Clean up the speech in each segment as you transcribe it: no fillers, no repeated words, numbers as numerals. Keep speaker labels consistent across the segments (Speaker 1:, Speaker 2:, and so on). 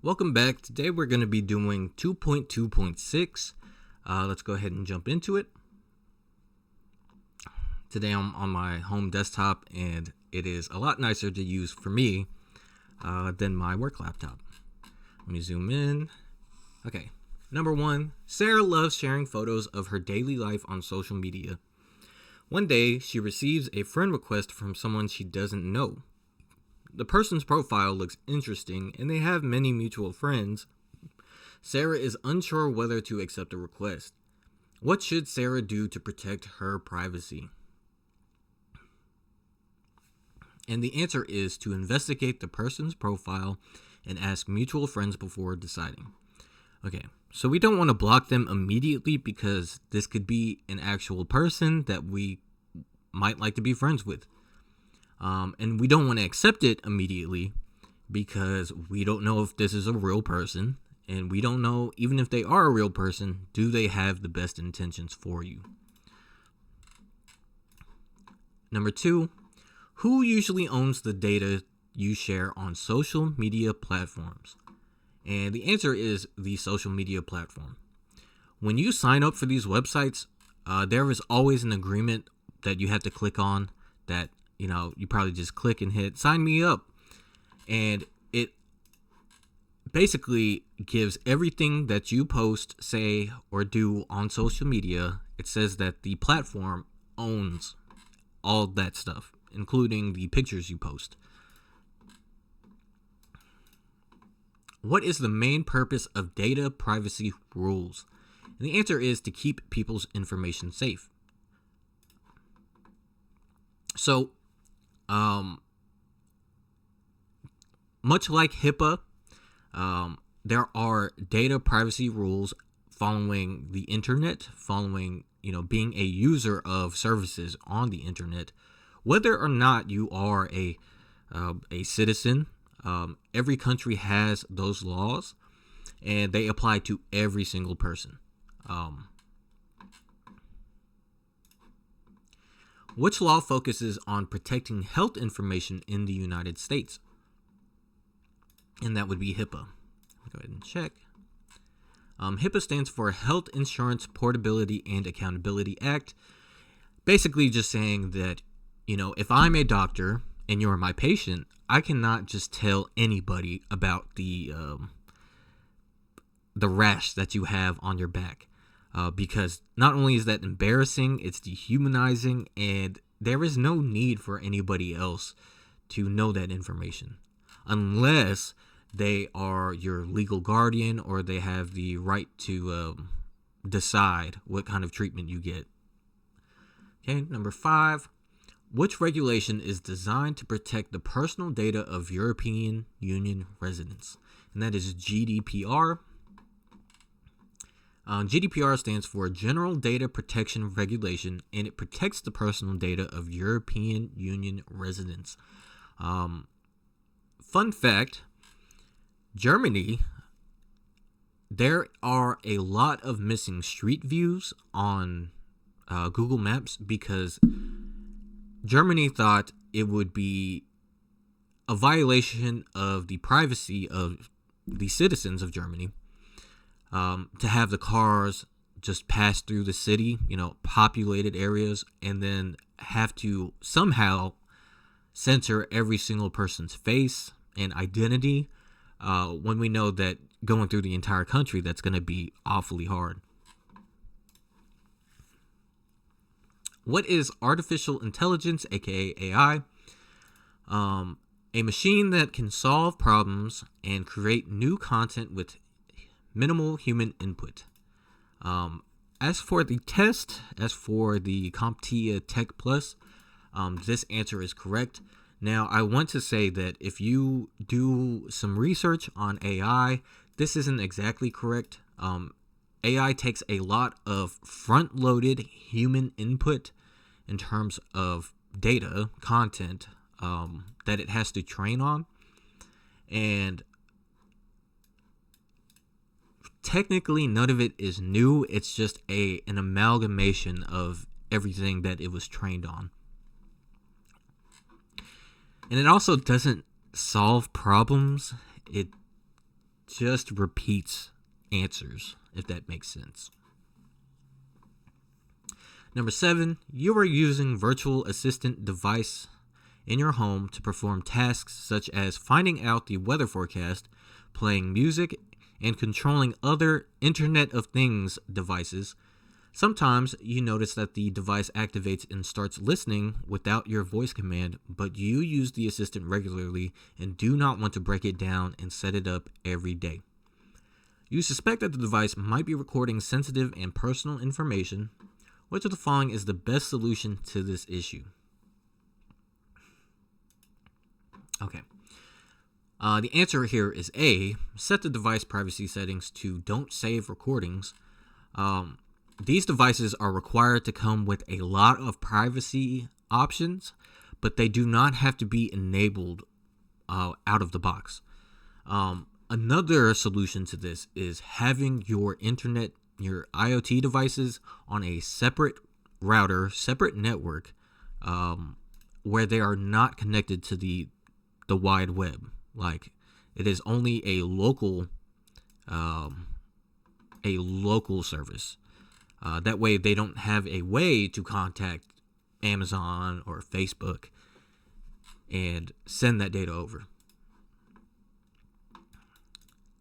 Speaker 1: Welcome back. Today we're going to be doing 2.2.6. Let's go ahead and jump into it. Today I'm on my home desktop and it is a lot nicer to use for me than my work laptop. Let me zoom in. Okay, number 1, Sarah loves sharing photos of her daily life on social media. One day, she receives a friend request from someone she doesn't know. The person's profile looks interesting and they have many mutual friends. Sarah is unsure whether to accept the request. What should Sarah do to protect her privacy? And the answer is to investigate the person's profile and ask mutual friends before deciding. Okay, so we don't want to block them immediately because this could be an actual person that we might like to be friends with. And we don't want to accept it immediately because we don't know if this is a real person. And we don't know, even if they are a real person, do they have the best intentions for you? Number 2, who usually owns the data you share on social media platforms? And the answer is the social media platform. When you sign up for these websites, there is always an agreement that you have to click on that, you probably just click and hit sign me up. And it basically gives everything that you post, say, or do on social media. It says that the platform owns all that stuff, including the pictures you post. What is the main purpose of data privacy rules? And the answer is to keep people's information safe. So, much like HIPAA, there are data privacy rules following the internet, following, being a user of services on the internet. Whether or not you are a citizen, every country has those laws, and they apply to every single person. Which law focuses on protecting health information in the United States? And that would be HIPAA. Go ahead and check. HIPAA stands for Health Insurance Portability and Accountability Act. Basically just saying that, if I'm a doctor and you're my patient, I cannot just tell anybody about the rash that you have on your back. Because not only is that embarrassing, it's dehumanizing, and there is no need for anybody else to know that information unless they are your legal guardian or they have the right to decide what kind of treatment you get. Okay, number 5. Which regulation is designed to protect the personal data of European Union residents? And that is GDPR. GDPR stands for General Data Protection Regulation, and it protects the personal data of European Union residents. Fun fact, Germany, there are a lot of missing street views on Google Maps because Germany thought it would be a violation of the privacy of the citizens of Germany to have the cars just pass through the city, populated areas, and then have to somehow censor every single person's face and identity when we know that going through the entire country, that's going to be awfully hard. What is artificial intelligence, aka AI? A machine that can solve problems and create new content with minimal human input. As for the test, as for the CompTIA Tech Plus, this answer is correct. Now, I want to say that if you do some research on AI, this isn't exactly correct. AI takes a lot of front-loaded human input in terms of data, content, that it has to train on. And technically, none of it is new. It's just an amalgamation of everything that it was trained on. And it also doesn't solve problems. It just repeats answers, if that makes sense. Number 7, you are using virtual assistant device in your home to perform tasks such as finding out the weather forecast, playing music, and controlling other Internet of Things devices. Sometimes you notice that the device activates and starts listening without your voice command, but you use the assistant regularly and do not want to break it down and set it up every day. You suspect that the device might be recording sensitive and personal information. Which of the following is the best solution to this issue? Okay. The answer here is A, set the device privacy settings to don't save recordings. These devices are required to come with a lot of privacy options, but they do not have to be enabled out of the box. Another solution to this is having your IoT devices on a separate router, separate network, where they are not connected to the wide web. Like, it is only a local service. That way they don't have a way to contact Amazon or Facebook and send that data over.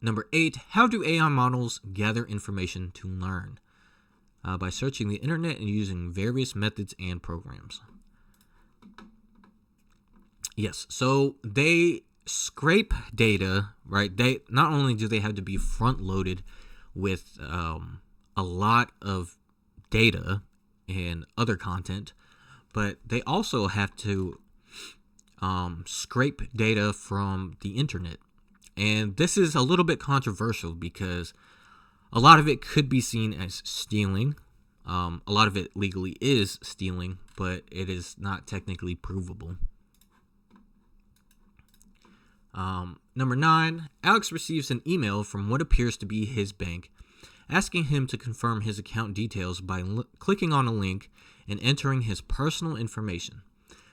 Speaker 1: Number 8, how do AI models gather information to learn? By searching the internet and using various methods and programs. Yes, so they scrape data, right? They not only do they have to be front loaded with a lot of data and other content, but they also have to scrape data from the internet. And this is a little bit controversial because a lot of it could be seen as stealing. A lot of it legally is stealing, but it is not technically provable. Number 9, Alex receives an email from what appears to be his bank, asking him to confirm his account details by clicking on a link and entering his personal information.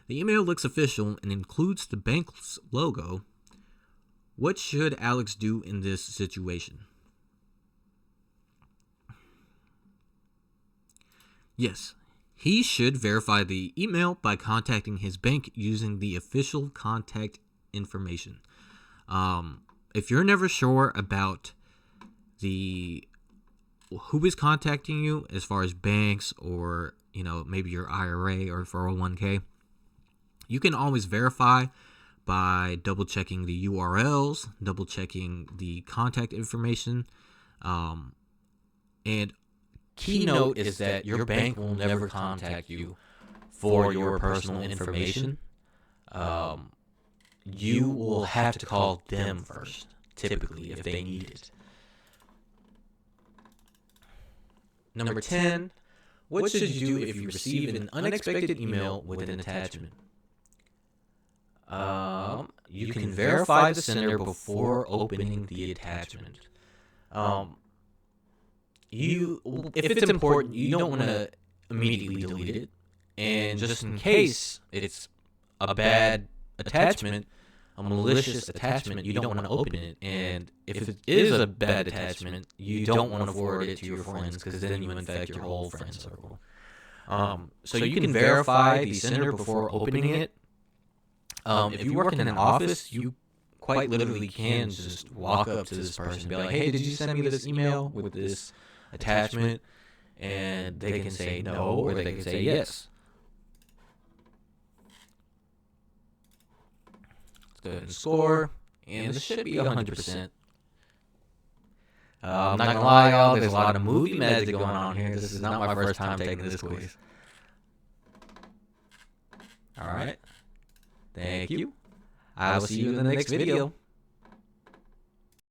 Speaker 1: The email looks official and includes the bank's logo. What should Alex do in this situation? Yes, he should verify the email by contacting his bank using the official contact information. If you're never sure about who is contacting you as far as banks or, maybe your IRA or 401k, you can always verify by double checking the URLs, double checking the contact information. And
Speaker 2: Keynote is that your bank will never contact you for your personal information. You will have to call them first, typically, if they need it. Number 10, what should you do if you receive an unexpected email with an attachment? You can verify the sender before opening the attachment. If it's important, you don't want to immediately delete it. And just in case it's a bad attachment, a malicious attachment, you don't want to open it. And if it is a bad attachment, you don't want to forward it to your friends because then you infect your whole friend circle. So you can verify the sender before opening it. If you work in an office, you quite literally can just walk up to this person and be like, hey, did you send me this email with this attachment? And they can say no, or they can say yes. Let's go ahead and score, and this should be 100%. I'm not gonna lie, y'all, there's a lot of movie magic going on here. This is not my first time taking this quiz. Alright. Thank you. I will see you in the next video.